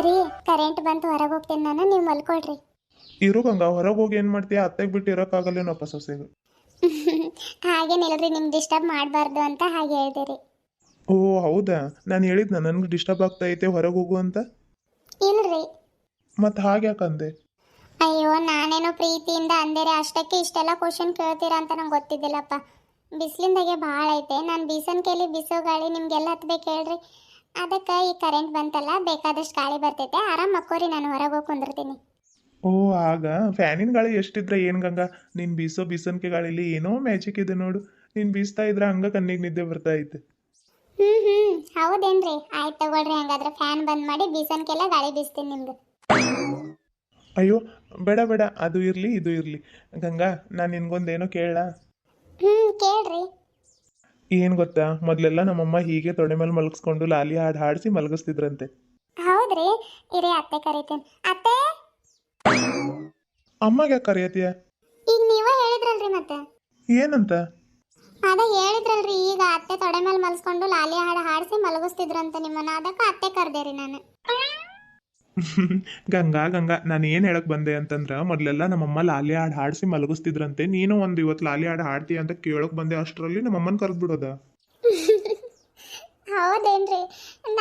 ರೀ ಕರೆಂಟ್ ಬಂತು ಹೊರಗೆ ಹೋಗ್ತೀನಿ ನಾನು, ನೀವು ಮಲ್ಕೊಳ್ರಿ. ಇರು ಗಂಗಾ, ಹೊರಗೆ ಹೋಗಿ ಏನು ಮಾಡ್ತೀಯ? ಅತ್ತೆಗೆ ಬಿಟ್ಟು ಇರೋಕ್ಕಾಗಲ್ಲೇನಪ್ಪ ಸೊಸೆಗೆ. ಹಾಗೇನಿಲ್ರಿ, ನಿಮ್ಗೆ ಡಿಸ್ಟರ್ಬ್ ಮಾಡಬಾರ್ದು ಅಂತ ಹಾಗೆ ಹೇಳ್ದೆ. ಓ ಹೌದಾ, ನಾನು ಹೇಳಿದ್ನ ನನಗೆ ಡಿಸ್ಟರ್ಬ್ ಆಗ್ತಾ ಐತೆ ಹೊರಗೆ ಹೋಗು ಅಂತ. ಇಲ್ರಿ. ಮತ್ತು ಹಾಗೆ ಯಾಕಂದೆ? ಅಯ್ಯೋ ನಾನೇನೋ ಪ್ರೀತಿಯಿಂದ ಅಂದೇರೆ, ಅಷ್ಟಕ್ಕೆ ಇಷ್ಟೆಲ್ಲ ಕ್ವಶನ್ ಕೇಳ್ತೀರಾ ಅಂತ ನಂಗೆ ಗೊತ್ತಿದ್ದಿಲ್ಲಪ್ಪ. ಬಿಸಿಲಿಂದಾಗೆ ಭಾಳ ಐತೆ, ನಾನು ಬೀಸನ್ ಕೈಲಿ ಬಿಸೋ ಗಾಳಿ ನಿಮ್ಗೆಲ್ಲ ಹತ್ಬೇಕು ಹೇಳ್ರಿ. ಅದಕ್ಕೆ ಈ ಕರೆಂಟ್ ಬಂತಲ್ಲ, ಬೇಕಾದಷ್ಟು ಗಾಳಿ ಬರ್ತೈತೆ, ಆರಾಮ್ ಮಕ್ಕೋರಿ, ನಾನು ಹೊರಗೆ ಹೋಗಿ ಕುಂದಿರ್ತೀನಿ. ಓ ಆಗ ಫ್ಯಾನಿನ ಗಾಳಿ ಎಷ್ಟಿದ್ರೆ ಏನು ಗಂಗಾ, ನೀನು ಬೀಸೋ ಬೀಸನ್ಕೆ ಗಾಳಿಲಿ ಏನೋ ಮ್ಯಾಜಿಕ್ ಇದೆ ನೋಡು. ನೀನು ಬೀಸ್ತಾ ಇದ್ರೆ ಹಂಗ ಕಣ್ಣಿಗೆ ನಿದ್ದೆ ಬರ್ತಾ ಐತೆ. ಹ್ಞೂ ಹೌದೇನ್ರಿ, ಆಯ್ತು ತಗೊಳ್ರಿ, ಹಂಗಾದ್ರೆ ಫ್ಯಾನ್ ಬಂದ್ ಮಾಡಿ ಬೀಸನ್ಕೆಲ್ಲ ಗಾಳಿ ಬೀಸ್ತೀನಿ ನಿಮ್ಗೆ. ಅಯ್ಯೋ ಬೇಡ ಬೇಡ, ಅದು ಇರಲಿ ಇದು ಇರಲಿ. ಗಂಗಾ, ನಾನು ನಿನ್ಗೊಂದೇನೋ ಕೇಳ. ಕೇಳ್ರಿ. ಏನು ಗೊತ್ತಾ, ಮೊದಲೆಲ್ಲ ನಮ್ಮಮ್ಮ ಹೀಗೆ ತೊಡೆ ಮೇಲೆ ಮಲಗಿಸ್ಕೊಂಡು ಲಾಲಿ ಹಾಡು ಹಾಡಿಸಿ ಮಲಗಿಸ್ತಿದ್ರಂತೆ. ಹೌದ್ರಿ, ಇರೇ ಅತ್ತೆ ಕರಿತೀನಿ. ಅತ್ತೆ, ಅಮ್ಮಗೆ ಯಾಕೆ ಕರೆಯತ್ತೀಯ? ಈಗ ನೀವ ಹೇಳಿದ್ರಲ್ರಿ ಮತ್ತೆ. ಏನಂತ? ಅದ ಹೇಳಿದ್ರಲ್ರಿ, ಈಗ ಅತ್ತೆ ತೊಡೆ ಮೇಲೆ ಮಲ್ಸ್ಕೊಂಡು ಲಾಲಿ ಹಾಡು ಹಾಡಿಸಿ ಮಲಗಿಸ್ತಿದ್ರಂತ ನಿಮ್ಮನ್ನ, ಅದಕ್ಕೆ ಅತ್ತೆ ಕರ್ದೇರಿ ನಾನು. ಗಂಗಾ ಗಂಗಾ, ನಾನು ಏನು ಹೇಳಕ್ ಬಂದೆ ಅಂತಂದ್ರೆ, ಮೊದಲೆಲ್ಲ ನಮ್ಮಮ್ಮ ಲಾಲಿ ಹಾಡು ಹಾಡಿಸಿ ಮಲಗಿಸ್ತಿದ್ರಂತೆ. ನೀನು ಒಂದು ಇವತ್ತು ಲಾಲಿ ಹಾಡು ಹಾಡ್ತೀಯ ಅಂತ ಕೇಳೋಕೆ ಬಂದೆ, ಅಷ್ಟರಲ್ಲಿ ನಮ್ಮಮ್ಮನ ಕರೆದ್ಬಿಡೋದ. ಹೌದೇನ್ರಿ,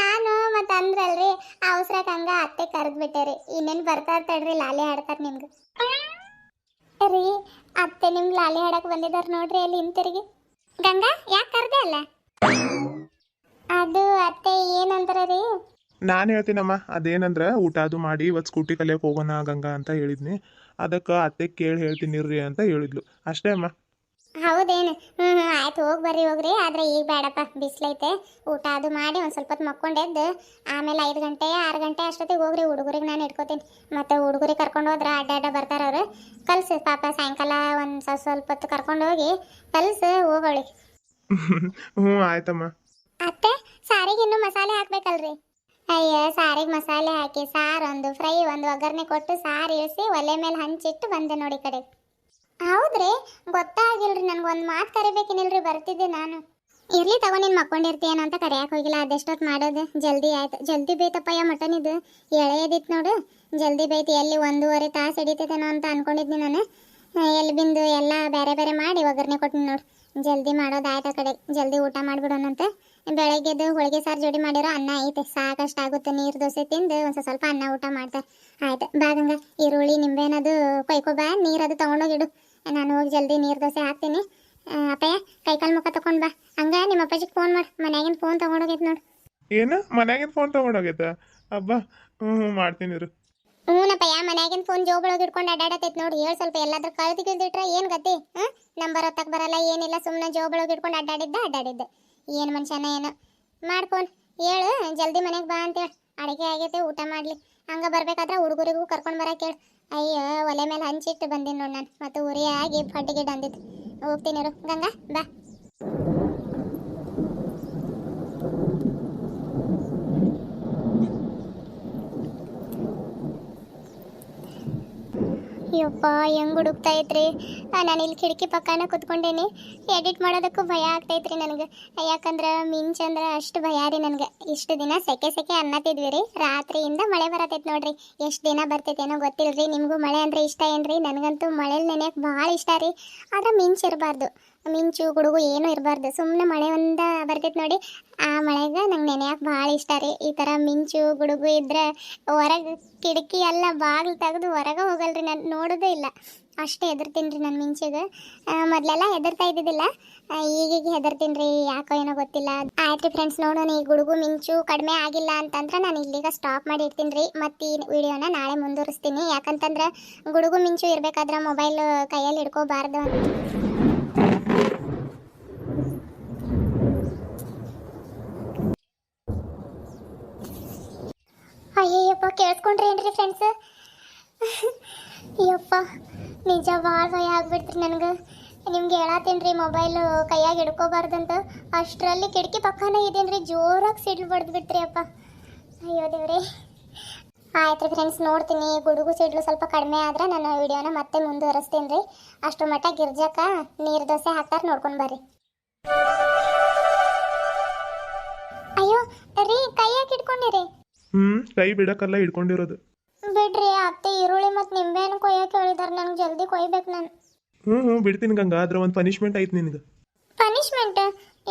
ನಾನು ಮತ್ತೆ ಅಂದ್ರಲ್ರಿ, ಅವಸರಕ್ಕೆ ಹಂಗ ಅತ್ತೆ ಕರೆದ್ಬಿಟ್ಟೆ. ಇನ್ನೇನು ಬರ್ತಾ ಇರ್ತಾಳ್ರಿ, ಲಾಲಿ ಹಾಡ್ತಾರೆ ನಿಮ್ಗೆ. ರೀ ಅತ್ತೆ ನಿಮ್ಗೆ ಲಾಲಿ ಹಾಡಕ್ ಬಂದಿದಾರ ನೋಡ್ರಿ, ಅಲ್ಲಿ ಹಿಂತಿರುಗಿ. ಗಂಗಾ, ಯಾಕೆ ಕರ್ದೆ ಅಲ್ಲ? ಅದು ಅತ್ತೆ ಏನಂತಾರ ರೀ? ನಾನು ಹೇಳ್ತೀನಮ್ಮ, ಅದೇನಂದ್ರೆ ಊಟ ಅದು ಮಾಡಿ ಇವತ್ತು ಸ್ಕೂಟಿ ಕಲಿಯೋಕೆ ಹೋಗೋಣ ಗಂಗಾ ಅಂತ ಹೇಳಿದ್ನಿ. ಅದಕ್ಕೆ ಅತ್ತೆ ಕೇಳಿ ಹೇಳ್ತೀನಿ ಇರ್ರಿ ಅಂತ ಹೇಳಿದ್ಲು, ಅಷ್ಟೇ ಅಮ್ಮ. ಹೌದೇನು? ಆಯ್ತು, ಹೋಗಿ ಬರ್ರಿ ಹೋಗ್ರಿ, ಆದ್ರೆ ಈಗ ಬೇಡಪ್ಪ, ಬಿಸಿಲೈತೆ. ಊಟ ಅದು ಮಾಡಿ ಒಂದು ಸ್ವಲ್ಪ ಹೊತ್ತು ಮಕ್ಕೊಂಡೆದ್ದು ಆಮೇಲೆ 5 ಗಂಟೆ 6 ಗಂಟೆ ಅಷ್ಟೊತ್ತಿಗೆ ಹೋಗ್ರಿ. ಹುಡುಗರಿಗೆ ನಾನು ಇಟ್ಕೋತೀನಿ, ಮತ್ತೆ ಹುಡುಗರಿಗೆ ಕರ್ಕೊಂಡು ಹೋದ್ರೆ ಅಡ್ಡ ಬರ್ತಾರ ಅವ್ರು. ಕಲ್ಸು ಪಾಪ, ಸಾಯಂಕಾಲ ಒಂದು ಸ್ವಲ್ಪ ಹೊತ್ತು ಕರ್ಕೊಂಡು ಹೋಗಿ ಕಲ್ಸು ಹೋಗೋಳಿ. ಹ್ಞೂ ಆಯ್ತಮ್ಮ. ಅತ್ತೆ, ಸಾರಿಗೆ ಇನ್ನೂ ಮಸಾಲೆ ಹಾಕ್ಬೇಕಲ್ರಿ? ಅಯ್ಯ, ಸಾರಿಗೆ ಮಸಾಲೆ ಹಾಕಿ ಸಾರು ಒಂದು ಫ್ರೈ ಒಂದು ಒಗ್ಗರಣೆ ಕೊಟ್ಟು ಸಾರು ಇಳಿಸಿ ಒಲೆ ಮೇಲೆ ಹಂಚಿಟ್ಟು ಬಂದೆ ನೋಡಿ ಕಡೆ. ಹೌದ್ರಿ, ಗೊತ್ತಾಗಿಲ್ರಿ, ನನ್ಗೊಂದು ಮಾತು ಕರಿಬೇಕೇನಿಲ್ರಿ, ಬರ್ತಿದ್ದೆ ನಾನು. ಇರ್ಲಿ ತಗೋ, ನೀನು ಮಕ್ಕೊಂಡಿರ್ತೀಯೇನೋ ಅಂತ ಕರೆಯಕ್ಕೆ ಹೋಗಿಲ್ಲ. ಅದೆಷ್ಟೊತ್ತು ಮಾಡೋದು, ಜಲ್ದಿ ಆಯ್ತು. ಜಲ್ದಿ ಬೇಯ್ತಪ್ಪಯ್ಯ ಮಟನ್, ಇದು ಎಳೆಯದಿತ್ತು ನೋಡು, ಜಲ್ದಿ ಬೇಯ್ತು. ಎಲ್ಲಿ 1.5 ತಾಸು ಹಿಡಿತೈತೇನೋ ಅಂತ ಅನ್ಕೊಂಡಿದ್ನಿ ನಾನು. ಎಲ್ಲಿ ಬಿಂದು ಎಲ್ಲ ಬೇರೆ ಬೇರೆ ಮಾಡಿ ಒಗ್ಗರಣೆ ಕೊಟ್ಟಿನಿ ನೋಡು. ಜಲ್ದಿ ಮಾಡೋದು ಆಯ್ತು. ಆ ಕಡೆ ಜಲ್ದಿ ಊಟ ಮಾಡಿಬಿಡೋಣಂತೆ. ಬೆಳಗ್ಗೆದು ಹೋಳಿಗೆ ಸಾರು ಜೋಡಿ ಮಾಡಿರೋ ಅನ್ನ ಐತೆ, ಸಾಕಷ್ಟು ಆಗುತ್ತೆ. ನೀರು ದೋಸೆ ತಿಂದು ಒಂದು ಸ್ವಲ್ಪ ಅನ್ನ ಊಟ ಮಾಡ್ತಾರೆ. ಆಯ್ತು ಬಾಗಂಗ, ಈರುಳ್ಳಿ ನಿಂಬೆನದು ಕೊಯ್ಕೊಬಾ, ನೀರದು ತೊಗೊಂಡೋಗಿಡು, ನಾನು ಹೋಗಿ ಜಲ್ದಿ ನೀರು ದೋಸೆ ಹಾಕ್ತೀನಿ. ಅಪ್ಪಯ್ಯ, ಕೈಕಾಲು ಮುಖ ತಗೊಂಡು ಬಾ. ಹಂಗ ನಿಮ್ಮ ಅಪ್ಪಾಜಿಗೆ ಫೋನ್ ಮಾಡಿ, ಮನ್ಯಾಗಿನ ಫೋನ್ ತೊಗೊಂಡೋಗೈತೆ ನೋಡು. ಏನು ಮನ್ಯಾಗಿನ ಫೋನ್ ತೊಗೊಂಡೋಗೈತ? ಹಬ್ಬ, ಹ್ಞೂ ಮಾಡ್ತೀನಿ ಇರು. ಹ್ಞೂನಪ್ಪಯ್ಯ, ಮನ್ಯಾಗಿನ ಫೋನ್ ಜೋಬಳೋಗಿ ಇಟ್ಕೊಂಡು ಅಡ್ಡಾಡತೈತೆ ನೋಡಿ. ಹೇಳಿ ಸ್ವಲ್ಪ, ಎಲ್ಲಾದ್ರೂ ಕಳ್ದು ಗಿಳ್ದಿಟ್ರೆ ಏನು ಗತಿ? ನಂಬರ್ ಹೊತ್ತಕ್ಕೆ ಬರಲ್ಲ ಏನಿಲ್ಲ, ಸುಮ್ಮನೆ ಜೋಬಳೋಗಿ ಇಟ್ಕೊಂಡು ಅಡ್ಡಾಡಿದ್ದೆ. ಏನು ಮನುಷ್ಯನ ಏನೋ ಮಾಡ್ಕೊಂಡು ಹೇಳು, ಜಲ್ದಿ ಮನೆಗೆ ಬಾ ಅಂತೇಳಿ. ಅಡುಗೆ ಆಗೈತೆ, ಊಟ ಮಾಡಲಿ. ಹಂಗೆ ಬರ್ಬೇಕಾದ್ರೆ ಹುಡುಗರಿಗೂ ಕರ್ಕೊಂಡು ಬರಕ್ಕೆ ಹೇಳು. ಅಯ್ಯೋ, ಒಲೆ ಮೇಲೆ ಹಂಚಿಟ್ಟು ಬಂದೀನಿ ನೋಡಿ ನಾನು, ಮತ್ತು ಉರಿ ಆಗಿ ಫಡ್ಡಿಗೆ ಅಂದಿತ್ತು. ಹೋಗ್ತೀನಿ ಇರು ಗಂಗಾ, ಬಾ. ಯಪ್ಪ, ಹೆಂಗೆ ಹುಡುಕ್ತಾ ಐತ್ರಿ. ನಾನು ಇಲ್ಲಿ ಕಿಟಕಿ ಪಕ್ಕನ ಕುತ್ಕೊಂಡೇನಿ. ಎಡಿಟ್ ಮಾಡೋದಕ್ಕೂ ಭಯ ಆಗ್ತೈತ್ರಿ ನನಗೆ, ಯಾಕಂದ್ರೆ ಮಿಂಚಂದ್ರೆ ಅಷ್ಟು ಭಯ ರೀ ನನಗೆ. ಇಷ್ಟು ದಿನ ಸೆಕೆ ಅನ್ನತ್ತಿದ್ವಿ ರೀ, ರಾತ್ರಿಯಿಂದ ಮಳೆ ಬರತೈತೆ ನೋಡ್ರಿ. ಎಷ್ಟು ದಿನ ಬರ್ತೈತೇನೋ ಗೊತ್ತಿಲ್ರಿ. ನಿಮಗೂ ಮಳೆ ಅಂದರೆ ಇಷ್ಟ ಏನ್ರಿ? ನನಗಂತೂ ಮಳೇಲಿ ನೆನೆಯಕ್ಕೆ ಭಾಳ ಇಷ್ಟ ರೀ. ಆದ್ರೆ ಮಿಂಚು ಇರಬಾರ್ದು, ಮಿಂಚು ಗುಡುಗು ಏನೂ ಇರಬಾರ್ದು, ಸುಮ್ಮನೆ ಮಳೆ ಒಂದು ಬರ್ತೈತೆ ನೋಡಿ, ಆ ಮಳೆಗೆ ನಂಗೆ ನೆನೆಯಕ್ಕೆ ಭಾಳ ಇಷ್ಟ ರೀ. ಈ ಥರ ಮಿಂಚು ಗುಡುಗು ಇದ್ರೆ ಹೊರಗೆ ಕಿಟಕಿ ಎಲ್ಲ ಬಾಗಿಲು ತೆಗೆದು ಹೊರಗೆ ಹೋಗಲ್ರಿ, ನಾನು ನೋಡೋದೇ ಇಲ್ಲ. ಅಷ್ಟೇ ಹೆದರ್ತೀನಿ ರೀ ನಾನು ಮಿಂಚಿಗೆ. ಮೊದಲೆಲ್ಲ ಹೆದರ್ತಾ ಇದ್ದಿದ್ದಿಲ್ಲ, ಈಗೀಗ ಹೆದರ್ತೀನಿ ರೀ, ಯಾಕೋ ಏನೋ ಗೊತ್ತಿಲ್ಲ. ಆಯ್ತು ರೀ ಫ್ರೆಂಡ್ಸ್, ನೋಡೋಣ. ಈ ಗುಡುಗು ಮಿಂಚು ಕಡಿಮೆ ಆಗಿಲ್ಲ ಅಂತಂದ್ರೆ ನಾನು ಇಲ್ಲಿಗ ಸ್ಟಾಪ್ ಮಾಡಿ ಇರ್ತೀನಿ ರೀ. ಮತ್ತು ಈ ವಿಡಿಯೋನ ನಾಳೆ ಮುಂದುವರಿಸ್ತೀನಿ. ಯಾಕಂತಂದ್ರೆ ಗುಡುಗು ಮಿಂಚು ಇರಬೇಕಾದ್ರೆ ಮೊಬೈಲ್ ಕೈಯಲ್ಲಿ ಹಿಡ್ಕೋಬಾರ್ದು ಅಂತ. ಅಯ್ಯಯ್ಯಪ್ಪ, ಕೇಳಿಸ್ಕೊಂಡ್ರಿ ಏನ್ರಿ ಫ್ರೆಂಡ್ಸ್? ಯಪ್ಪ, ನಿಜ ಭಾಳ ಭಯ ಆಗ್ಬಿಡ್ತ್ರಿ ನನಗೆ. ನಿಮ್ಗೆ ಹೇಳತ್ತೀನಿ ರೀ, ಮೊಬೈಲು ಕೈಯಾಗಿ ಹಿಡ್ಕೋಬಾರ್ದಂತ. ಅಷ್ಟರಲ್ಲಿ ಕಿಟಕಿ ಪಕ್ಕನೇ ಇದ್ದೀನಿ ರೀ, ಜೋರಾಗಿ ಸಿಡ್ಲು ಬಡ್ದು ಬಿಡ್ತ್ರಿ ಅಪ್ಪ. ಅಯ್ಯೋ ದೇವ್ರಿ. ಆಯ್ತು ರೀ ಫ್ರೆಂಡ್ಸ್, ನೋಡ್ತೀನಿ. ಗುಡುಗು ಸಿಡ್ಲು ಸ್ವಲ್ಪ ಕಡಿಮೆ ಆದ್ರೆ ನಾನು ವಿಡಿಯೋನ ಮತ್ತೆ ಮುಂದುವರಿಸ್ತೀನಿ ರೀ. ಅಷ್ಟು ಮಟ್ಟ ಗಿರ್ಜಕ್ಕ ನೀರು ದೋಸೆ ಹಾಕ್ತಾರೆ, ನೋಡ್ಕೊಂಡು ಬರ್ರಿ. ಅಯ್ಯೋ ರೀ, ಕೈಯಾಗಿ ಇಟ್ಕೊಂಡಿರಿ. ಕೈ ಬಿಡಕ್ಕಲ್ಲ ಹಿಡ್ಕೊಂಡಿರೋದು. ಬಿಡ್ರಿ ಅತ್ತೆ, ಈರುಳ್ಳಿ ಮತ್ತು ನಿಂಬೆಹಣ್ಣು ಕೊಯ್ಯಕ್ಕೆ ಹೇಳಿದಾರೆ, ನಂಗೆ ಜಲ್ದಿ ಕೊಯ್ಬೇಕು ನಾನು. ಬಿಡ್ತೀನಿ ಗಂಗಾ, ಆದ್ರೆ ಒಂದು ಪನಿಷ್ಮೆಂಟ್ ಐತೆ ನಿನಗೆ. ಪನಿಷ್ಮೆಂಟ್?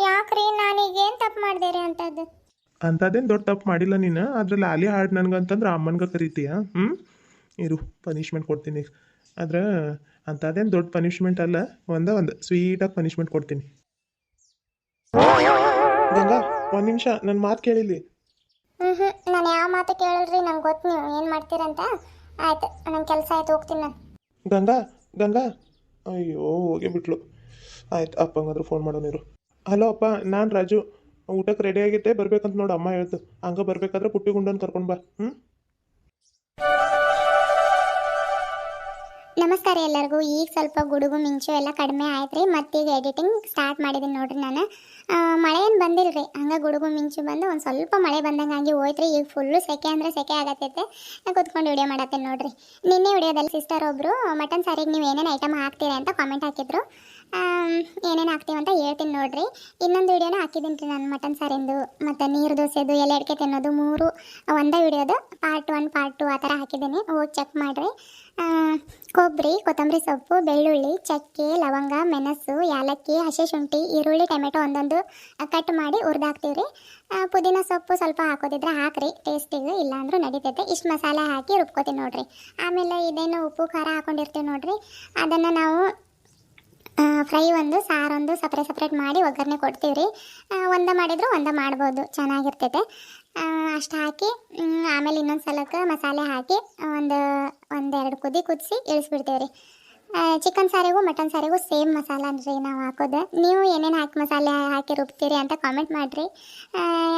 ಯಾಕ್ರಿ, ನಾನೀಗೇನು ತಪ್ಪು ಮಾಡಿದೆ ರೀ ಅಂತದ್ದು? ಅಂಥದ್ದೇನು ದೊಡ್ಡ ತಪ್ಪು ಮಾಡಿಲ್ಲ ನೀನು. ಅದ್ರಲ್ಲಿ ಆಲಿ ಹಾಡು ನನಗಂತಂದ್ರೆ ಅಮ್ಮನ್ಗೆ ಕರಿತೀಯ. ಇರು, ಪನಿಷ್ಮೆಂಟ್ ಕೊಡ್ತೀನಿ. ಆದ್ರೆ ಅಂಥದ್ದೇನು ದೊಡ್ಡ ಪನಿಷ್ಮೆಂಟ್ ಅಲ್ಲ, ಒಂದು ಸ್ವೀಟಾಗಿ ಪನಿಷ್ಮೆಂಟ್ ಕೊಡ್ತೀನಿ. ಗಂಗಾ, ಒಂದು ನಿಮಿಷ ನನ್ನ ಮಾತು ಕೇಳಿಲ್ಲಿ. ನಾನು ಯಾವ ಮಾತು ಕೇಳಲ್ರಿ, ನಂಗೆ ಗೊತ್ತು ನೀವು ಏನು ಮಾಡ್ತೀರಂತ. ಆಯ್ತು, ನನ್ನ ಕೆಲಸ ಆಯ್ತು, ಹೋಗ್ತೀನಿ ನಾನು. ಗಂಗಾ ಅಯ್ಯೋ ಹೋಗೇ ಬಿಟ್ಲು. ಆಯ್ತು, ಅಪ್ಪಂಗಾದ್ರೂ ಫೋನ್ ಮಾಡೋನಿರು. ಹಲೋ ಅಪ್ಪ, ನಾನು ರಾಜು. ಊಟಕ್ಕೆ ರೆಡಿ ಆಗೈತೆ, ಬರ್ಬೇಕಂತ ನೋಡು ಅಮ್ಮ ಹೇಳ್ತು. ಹಂಗೆ ಬರ್ಬೇಕಾದ್ರೆ ಪುಟ್ಟಿ ಗುಂಡನ್ನು ಕರ್ಕೊಂಡು ಬಾ. ನಮಸ್ಕಾರ ಎಲ್ಲರಿಗೂ. ಈಗ ಸ್ವಲ್ಪ ಗುಡುಗು ಮಿಂಚು ಎಲ್ಲ ಕಡಿಮೆ ಆಯ್ತು ರೀ. ಮತ್ತೀಗ ಎಡಿಟಿಂಗ್ ಸ್ಟಾರ್ಟ್ ಮಾಡಿದ್ದೀನಿ ನೋಡ್ರಿ ನಾನು. ಮಳೆ ಏನು ಬಂದಿಲ್ಲ ರೀ, ಹಂಗೆ ಗುಡುಗು ಮಿಂಚು ಬಂದು ಒಂದು ಸ್ವಲ್ಪ ಮಳೆ ಬಂದಂಗೆ ಹಂಗೆ ಹೋಯ್ತು ರೀ. ಈಗ ಫುಲ್ಲು ಸೆಕೆ ಅಂದರೆ ಸೆಕೆ ಆಗತ್ತೈತೆ. ಕೂತ್ಕೊಂಡು ವಿಡಿಯೋ ಮಾಡತ್ತೇನೆ ನೋಡ್ರಿ. ನಿನ್ನೆ ವಿಡಿಯೋದಲ್ಲಿ ಸಿಸ್ಟರ್ ಒಬ್ಬರು ಮಟನ್ ಸಾರಿಗೆ ನೀವು ಏನೇನು ಐಟಮ್ ಹಾಕ್ತೀರಿ ಅಂತ ಕಾಮೆಂಟ್ ಹಾಕಿದ್ರು. ಏನೇನು ಹಾಕ್ತೀವಿ ಅಂತ ಹೇಳ್ತೀನಿ ನೋಡ್ರಿ. ಇನ್ನೊಂದು ವಿಡಿಯೋನ ಹಾಕಿದ್ದೀನಿ ರೀ ನಾನು, ಮಟನ್ ಸಾರಿಂದು ಮತ್ತು ನೀರು ದೋಸೆದು, ಎಲೆ ಅಡಿಕೆ ತಿನ್ನೋದು, 3 ಒಂದೇ ವಿಡಿಯೋದು ಪಾರ್ಟ್ 1 ಪಾರ್ಟ್ 2 ಆ ಥರ ಹಾಕಿದ್ದೀನಿ, ಹೋಗಿ ಚೆಕ್ ಮಾಡಿರಿ. ಕೊಬ್ಬರಿ, ಕೊತ್ತಂಬರಿ ಸೊಪ್ಪು, ಬೆಳ್ಳುಳ್ಳಿ, ಚಕ್ಕೆ, ಲವಂಗ, ಮೆಣಸು, ಯಾಲಕ್ಕಿ, ಹಸಿ ಶುಂಠಿ, ಈರುಳ್ಳಿ, ಟೊಮೆಟೊ ಒಂದೊಂದು ಕಟ್ ಮಾಡಿ ಹುರಿದಾಕ್ತೀವಿ ರೀ. ಪುದೀನ ಸೊಪ್ಪು ಸ್ವಲ್ಪ ಹಾಕೋದಿದ್ರೆ ಹಾಕ್ರಿ, ಟೇಸ್ಟಿಗೆ, ಇಲ್ಲಾಂದ್ರೂ ನಡೀತೈತೆ. ಇಷ್ಟು ಮಸಾಲೆ ಹಾಕಿ ರುಬ್ಕೋತೀವಿ ನೋಡ್ರಿ. ಆಮೇಲೆ ಇದೇನು ಉಪ್ಪು ಖಾರ ಹಾಕೊಂಡಿರ್ತೀವಿ ನೋಡ್ರಿ, ಅದನ್ನು ನಾವು ಫ್ರೈ ಒಂದು, ಸಾರೊಂದು ಸಪ್ರೇಟ್ ಮಾಡಿ ಒಗ್ಗರಣೆ ಕೊಡ್ತೀವಿ ರೀ. ಒಂದ ಮಾಡಿದ್ರು ಒಂದ ಮಾಡ್ಬೋದು, ಚೆನ್ನಾಗಿರ್ತೈತೆ. ಅಷ್ಟು ಹಾಕಿ ಆಮೇಲೆ ಇನ್ನೊಂದು ಸಲಕ್ಕೆ ಮಸಾಲೆ ಹಾಕಿ ಒಂದೆರಡು ಕುದಿಸಿ ಇಳಿಸ್ಬಿಡ್ತೀವಿ ರೀ. ಚಿಕನ್ ಸಾರಿಗೂ ಮಟನ್ ಸಾರಿಗೂ ಸೇಮ್ ಮಸಾಲ ಅಂದ್ರಿ ನಾವು ಹಾಕೋದು. ನೀವು ಏನೇನು ಹಾಕಿ ಮಸಾಲೆ ಹಾಕಿ ರುಬ್ತೀರಿ ಅಂತ ಕಾಮೆಂಟ್ ಮಾಡಿರಿ.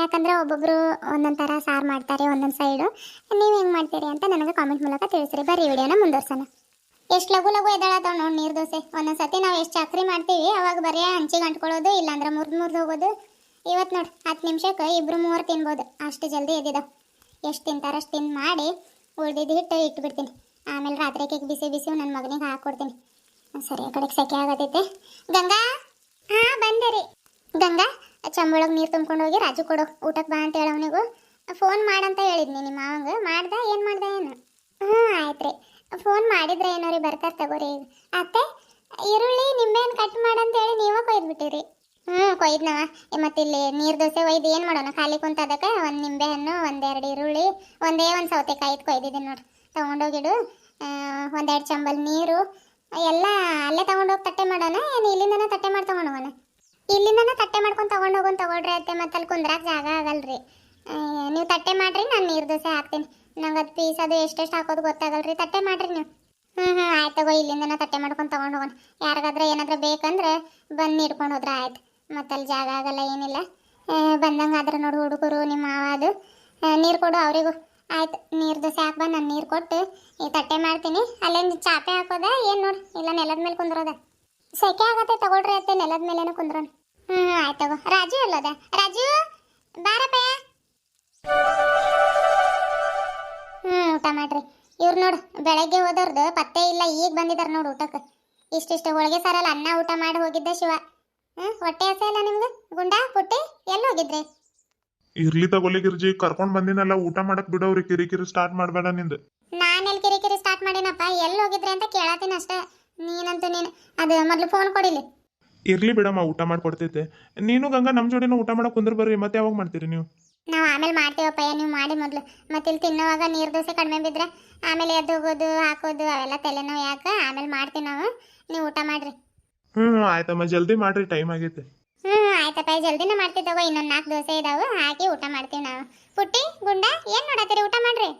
ಯಾಕಂದರೆ ಒಬ್ಬೊಬ್ಬರು ಒಂದೊಂದು ಥರ ಸಾರು ಮಾಡ್ತಾರೆ ಒಂದೊಂದು ಸೈಡು. ನೀವು ಹೆಂಗೆ ಮಾಡ್ತೀರಿ ಅಂತ ನನಗೆ ಕಾಮೆಂಟ್ ಮೂಲಕ ತಿಳಿಸ್ರಿ. ಬರ್ರಿ ವಿಡಿಯೋನ ಮುಂದುವರ್ಸೋಣ. ಎಷ್ಟು ಲಘು ಎದ್ದಾಳತ್ತಾವ ನೋಡಿ ನೀರು ದೋಸೆ. ಒಂದೊಂದು ಸತಿ ನಾವು ಎಷ್ಟು ಚಕ್ರಿ ಮಾಡ್ತೀವಿ ಅವಾಗ ಬರೀ ಹಂಚಿಗೆ ಅಂಟ್ಕೊಳ್ಳೋದು, ಇಲ್ಲಾಂದ್ರೆ ಮುರಿದು ಹೋಗೋದು. ಇವತ್ತು ನೋಡಿ 10 ನಿಮಿಷಕ್ಕೆ 2-3 ತಿನ್ಬೋದು, ಅಷ್ಟು ಜಲ್ದಿ ಎದ್ದಿದ್ದಾವೆ. ಎಷ್ಟು ತಿಂತಾರೆ ಅಷ್ಟು ತಿಂದು ಮಾಡಿ ಉಳ್ದಿದ್ದು ಹಿಟ್ಟು ಇಟ್ಬಿಡ್ತೀನಿ. ಆಮೇಲೆ ರಾತ್ರಿಗೆ ಬಿಸಿ ನನ್ನ ಮಗನಿಗೆ ಹಾಕ್ಕೊಡ್ತೀನಿ. ಸರಿ, ಆ ಕಡೆಗೆ ಸೆಕೆ ಆಗತೈತೆ. ಗಂಗಾ, ಹಾಂ ಬಂದೆ ರೀ. ಗಂಗಾ, ಚಂಬೊಳಗೆ ನೀರು ತುಂಬ್ಕೊಂಡು ಹೋಗಿ ರಾಜು ಕೊಡು, ಊಟಕ್ಕೆ ಬಾ ಅಂತ ಹೇಳವನಿಗೂ. ಫೋನ್ ಮಾಡಂತ ಹೇಳಿದ್ನಿ ನಿಮ್ಮ ಮಾವಂಗೆ. ಮಾಡ್ದೆ ಏನು? ಆಯ್ತು ರೀ. ಫೋನ್ ಮಾಡಿದ್ರೆ ಏನೋ ರೀ, ಬರ್ತಾರೆ ತಗೋರಿ. ಈಗ ಅತ್ತೆ, ಈರುಳ್ಳಿ ನಿಂಬೆಹಣ್ಣು ಕಟ್ ಮಾಡಂತೇಳಿ ನೀವೇ ಕೊಯ್ದುಬಿಟ್ಟಿರಿ. ಕೊಯ್ದನವ. ಮತ್ತು ಇಲ್ಲಿ ನೀರು ದೋಸೆ ಒಯ್ದು ಏನು ಮಾಡೋಣ, ಖಾಲಿ ಕುಂತದಕ್ಕೆ 1 ನಿಂಬೆಹಣ್ಣು, 1-2 ಈರುಳ್ಳಿ, ಒಂದೇ 1 ಸೌತೆಕಾಯಿ ಕೊಯ್ದಿದ್ದೀನಿ ನೋಡಿ. ತೊಗೊಂಡೋಗಿಡು. 1-2 ಚಂಬಲ್ ನೀರು ಎಲ್ಲ ಅಲ್ಲೇ ತೊಗೊಂಡೋಗಿ ತಟ್ಟೆ ಮಾಡೋಣ, ಏನು ಇಲ್ಲಿಂದನೇ ತಟ್ಟೆ ಮಾಡಿ ತೊಗೊಂಡೋಗೋಣ? ಇಲ್ಲಿಂದನೇ ತಟ್ಟೆ ಮಾಡ್ಕೊಂಡು ತೊಗೊಳ್ರಿ ಅತ್ತೆ, ಮತ್ತು ಅಲ್ಲಿ ಕುಂದ್ರಾಕ ಜಾಗ ಆಗಲ್ರಿ. ನೀವು ತಟ್ಟೆ ಮಾಡಿರಿ, ನಾನು ನೀರು ದೋಸೆ ಹಾಕ್ತೀನಿ. ನಂಗೆ ಅದು ಪೀಸ್ ಅದು ಎಷ್ಟೆಷ್ಟು ಹಾಕೋದು ಗೊತ್ತಾಗಲ್ರಿ, ತಟ್ಟೆ ಮಾಡಿರಿ ನೀವು. ಆಯ್ತು ತಗೋ, ಇಲ್ಲಿಂದನೇ ತಟ್ಟೆ ಮಾಡ್ಕೊಂಡು ತೊಗೊಂಡು ಹೋಗೋಣ. ಯಾರಿಗಾದ್ರೆ ಏನಾದರೂ ಬೇಕಂದ್ರೆ ಬಂದು ನೀಡ್ಕೊಂಡು ಹೋದ್ರೆ ಆಯ್ತು, ಮತ್ತೆ ಅಲ್ಲಿ ಜಾಗ ಆಗಲ್ಲ ಏನಿಲ್ಲ. ಬಂದಂಗೆ ಆದ್ರೆ ನೋಡಿ ಹುಡುಗರು ನಿಮ್ಮ ಮಾವ ಅದು ನೀರು ಕೊಡು ಅವರಿಗೂ. ಆಯ್ತು, ನೀರು ದೋಸೆ ಹಾಕ್ಬಾ, ನಾನು ನೀರು ಕೊಟ್ಟು ಈ ತಟ್ಟೆ ಮಾಡ್ತೀನಿ. ಅಲ್ಲೇನು ಚಾಪೆ ಹಾಕೋದ ಏನು ನೋಡಿ, ಇಲ್ಲ ನೆಲದ ಮೇಲೆ ಕುಂದ್ರೋದ? ಸೆಕೆ ಆಗತ್ತೆ, ತಗೊಳ್ರಿ ಅತ್ತೆ, ನೆಲದ ಮೇಲೇನು ಕುಂದ್ರೋಣ. ಆಯ್ತು ತಗೋ. ರಾಜು ಎಲ್ಲೋದ? ರಾಜು ಬಾರಪ್ಪ. ಊಟ ಮಾಡ್ರಿ. ಇವ್ರು ನೋಡು, ಬೆಳಗ್ಗೆ ಹೋದವ್ರದ್ದು ಪತ್ತೆ ಇಲ್ಲ, ಈಗ ಬಂದಿದ್ದಾರೆ ನೋಡು ಊಟಕ್ಕೆ. ಇಷ್ಟಿಷ್ಟು ಹೋಳಿಗೆ ಸಾರಲ್ಲ ಅನ್ನ ಊಟ ಮಾಡಿ ಹೋಗಿದ್ದ ಶಿವ. ಹೊಟ್ಟೆ ಹಸೆ ಇಲ್ಲ ನಿಮ್ಗೆ? ಗುಂಡ ಪುಟ್ಟಿ ಎಲ್ಲಿ ಹೋಗಿದ್ರಿ? ಇರ್ಲಿ ತಗೊಳ್ಳಿ ಗಿರ್ಜಿ, ಕರ್ಕೊಂಡು ಬಂದಿನಲ್ಲ, ಊಟ ಮಾಡಕ್ ಬಿಡೋರಿ. ಕಿರಿಕಿರಿ ಸ್ಟಾರ್ಟ್ ಮಾಡಬೇಡ ನಿಂದು. ನಾನೆಲ್ಲಿ ಕಿರಿಕಿರಿ ಸ್ಟಾರ್ಟ್ ಮಾಡಿನಪ್ಪ, ಎಲ್ಲಿ ಹೋಗಿದ್ರಿ ಅಂತ ಕೇಳತ್ತೀನಿ ಅಷ್ಟೇ. ನೀನಂತೂ ಅದು ಮೊದಲು ಫೋನ್ ಕೊಡಿಲಿ. ಇರ್ಲಿ ಬಿಡಮ್ಮ, ಊಟ ಮಾಡ್ಕೊಡ್ತೈತೆ. ನೀನು ಗಂಗಾ ನಮ್ಮ ಜೋಡಿನ ಊಟ ಮಾಡಕ್ ಕುಂದ್ರ ಬರ್ರಿ. ಮತ್ತೆ ಯಾವಾಗ ಮಾಡ್ತೀರಿ ನೀವು? ನಾವು ಆಮೇಲೆ ಮಾಡ್ತೀವಪ್ಪಯ್ಯ, ನೀವು ಮಾಡಿ ಮೊದಲು. ಮತ್ತೆ ಇಲ್ಲಿ ತಿನ್ನೋವಾಗ ನೀರು ದೋಸೆ ಕಡಿಮೆ ಬಿದ್ದರೆ ಆಮೇಲೆ ಎದ್ದು ಹೋಗೋದು ಹಾಕೋದು ಅವೆಲ್ಲ ತಲೆನೋವು ಯಾಕೆ? ಆಮೇಲೆ ಮಾಡ್ತೀವಿ ನಾವು, ನೀವು ಊಟ ಮಾಡಿರಿ. ಆಯ್ತಮ್ಮ, ಜಲ್ದಿ ಮಾಡ್ರಿ, ಟೈಮ್ ಆಗೈತೆ. ಆಯ್ತಪ್ಪ, ಜಲ್ದಿನೇ ಮಾಡ್ತೀವಿ ತಗೋ. ಇನ್ನೊಂದು 4 ದೋಸೆ ಇದಾವೆ, ಹಾಕಿ ಊಟ ಮಾಡ್ತೀವಿ ನಾವು. ಪುಟ್ಟಿ ಗುಂಡ ಏನು ಮಾಡತ್ತೀರಿ? ಊಟ ಮಾಡ್ರಿ.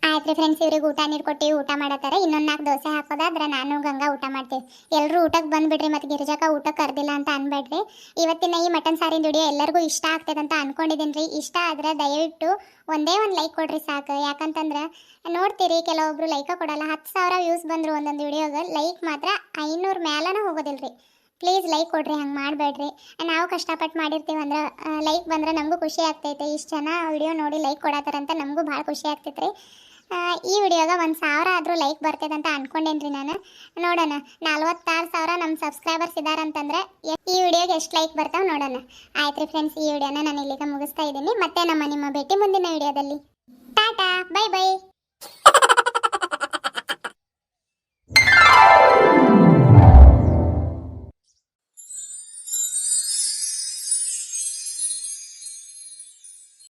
ಆಯ್ತು ರೀ ಫ್ರೆಂಡ್ಸ್, ಇವ್ರಿಗೆ ಊಟ ನೀರು ಕೊಟ್ಟಿವಿ, ಊಟ ಮಾಡತ್ತಾರೆ. ಇನ್ನೊಂದು 4 ದೋಸೆ ಹಾಕೋದಾದ್ರೆ ನಾನು ಗಂಗಾ ಊಟ ಮಾಡ್ತೀವಿ. ಎಲ್ಲರೂ ಊಟಕ್ಕೆ ಬಂದುಬಿಡ್ರಿ, ಮತ್ತು ಗಿರಿಜಾಕ ಊಟಕ್ಕೆ ಕರೆದಿಲ್ಲ ಅಂತ ಅನ್ಬೇಡ್ರಿ. ಇವತ್ತಿನ ಈ ಮಟನ್ ಸಾರಿನ ವಿಡಿಯೋ ಎಲ್ಲರಿಗೂ ಇಷ್ಟ ಆಗ್ತದೆ ಅಂತ ಅನ್ಕೊಂಡಿದ್ದೀನಿ ರೀ. ಇಷ್ಟ ಆದರೆ ದಯವಿಟ್ಟು ಒಂದೇ ಒಂದು ಲೈಕ್ ಕೊಡ್ರಿ ಸಾಕು. ಯಾಕಂತಂದ್ರೆ ನೋಡ್ತೀರಿ ಕೆಲವೊಬ್ರು ಲೈಕ ಕೊಡಲ್ಲ. 10,000 ವ್ಯೂಸ್ ಬಂದರು ಒಂದೊಂದು ವಿಡಿಯೋಗೆ, ಲೈಕ್ ಮಾತ್ರ 500 ಮೇಲನ ಹೋಗೋದಿಲ್ಲ ರೀ. ಪ್ಲೀಸ್ ಲೈಕ್ ಕೊಡ್ರಿ, ಹಂಗೆ ಮಾಡಬೇಡ್ರಿ. ನಾವು ಕಷ್ಟಪಟ್ಟು ಮಾಡಿರ್ತೀವಿ ಅಂದ್ರೆ ಲೈಕ್ ಬಂದ್ರೆ ನಮಗೂ ಖುಷಿ ಆಗ್ತೈತೆ. ಇಷ್ಟು ಜನ ವಿಡಿಯೋ ನೋಡಿ ಲೈಕ್ ಕೊಡತ್ತಾರಂತ ನಮಗೂ ಭಾಳ ಖುಷಿ ಆಗ್ತೈತೆ ರೀ. ಈ ವಿಡಿಯೋಗೆ 1,000 ಆದರೂ ಲೈಕ್ ಬರ್ತದೆ ಅಂತ ಅನ್ಕೊಂಡೇನಿ ರೀ ನಾನು. ನೋಡೋಣ, 46,000 ನಮ್ಮ ಸಬ್ಸ್ಕ್ರೈಬರ್ಸ್ ಇದ್ದಾರಂತಂದ್ರೆ ಈ ವಿಡಿಯೋಗೆ ಎಷ್ಟು ಲೈಕ್ ಬರ್ತಾವೆ ನೋಡೋಣ. ಆಯ್ತು ರೀ ಫ್ರೆಂಡ್ಸ್, ಈ ವಿಡಿಯೋನ ನಾನು ಇಲ್ಲಿಗೆ ಮುಗಿಸ್ತಾ ಇದ್ದೀನಿ. ಮತ್ತೆ ನಿಮ್ಮ ಭೇಟಿ ಮುಂದಿನ ವಿಡಿಯೋದಲ್ಲಿ. Tata bye bye.